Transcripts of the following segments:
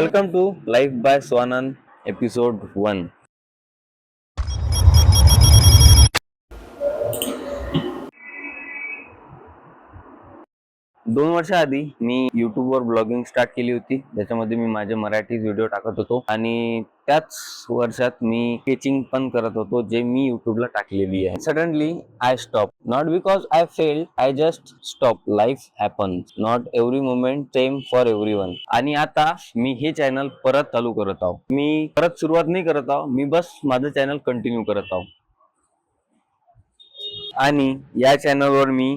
Welcome to Life by Swanand episode 1. 2 वर्ष आधी मी युट्यूबवर ब्लॉगिंग स्टार्ट केली होती, ज्याच्यामध्ये मी माझे मराठी व्हिडिओ टाकत होतो आणि त्याच वर्षात मी स्केचिंग पण करत होतो, जे मी युट्यूबला टाकलेली आहे. Suddenly I stop, not because I failed, I just stop. Life happens, not every moment same for everyone. आणि आता मी हे चॅनल परत चालू करत आहो. मी परत सुरुवात नाही करत आहो, मी बस माझं चॅनल कंटिन्यू करत आहो. आणि या चॅनलवर मी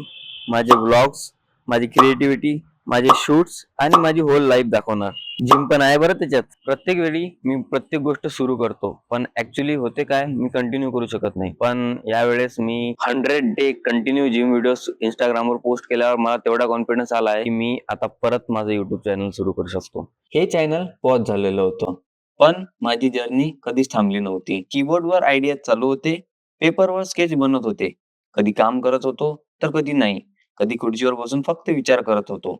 माझे व्लॉग्स, माझी क्रिएटिव्हिटी, माझे शूट्स आणि माझी होल लाईफ दाखवणार. जिम पण आहे बरं त्याच्यात. प्रत्येक वेळी मी प्रत्येक गोष्ट सुरू करतो, पण ऍक्च्युली होते काय, मी कंटिन्यू करू शकत नाही. पण यावेळेस मी 100 डे कंटिन्यू जिम व्हिडिओज इंस्टाग्रामवर पोस्ट केल्यावर मला तेवढा कॉन्फिडन्स आला आहे की मी आता परत माझं युट्यूब चॅनल सुरू करू शकतो. हे चॅनल पॉज झालेलं होतं, पण माझी जर्नी कधीच थांबली नव्हती. कीबोर्डवर आयडिया चालू होते, पेपरवर स्केच बनत होते. कधी काम करत होतो तर कधी नाही. कधी खुर्चीवर बसून फक्त विचार करत होतो.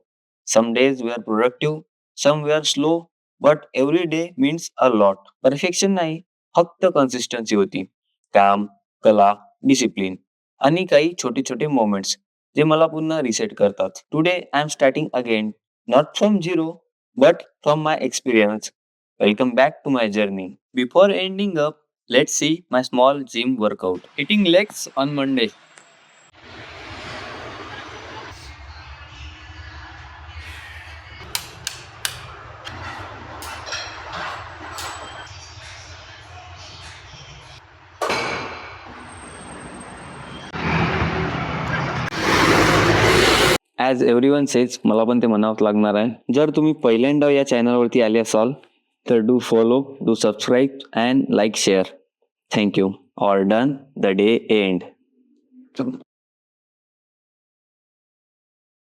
Some days we are productive, some we are slow, but every day means a lot. Perfection नाही, फक्त कन्सिस्टन्सी होती. काम, कला, डिसिप्लिन आणि काही छोटे छोटे मोमेंट्स जे मला पुन्हा रिसेट करतात. Today I am starting again, not from zero, but from my experience. Welcome back to my journey. Before ending up, let's see my small gym workout. Hitting legs on Monday. As everyone says, मला पण ते म्हणावंच लागणार आहे. जर तुम्ही पहिल्यांदा या चॅनलवरती आले असाल तर do follow, do subscribe and like share. Thank you. All done, the day end.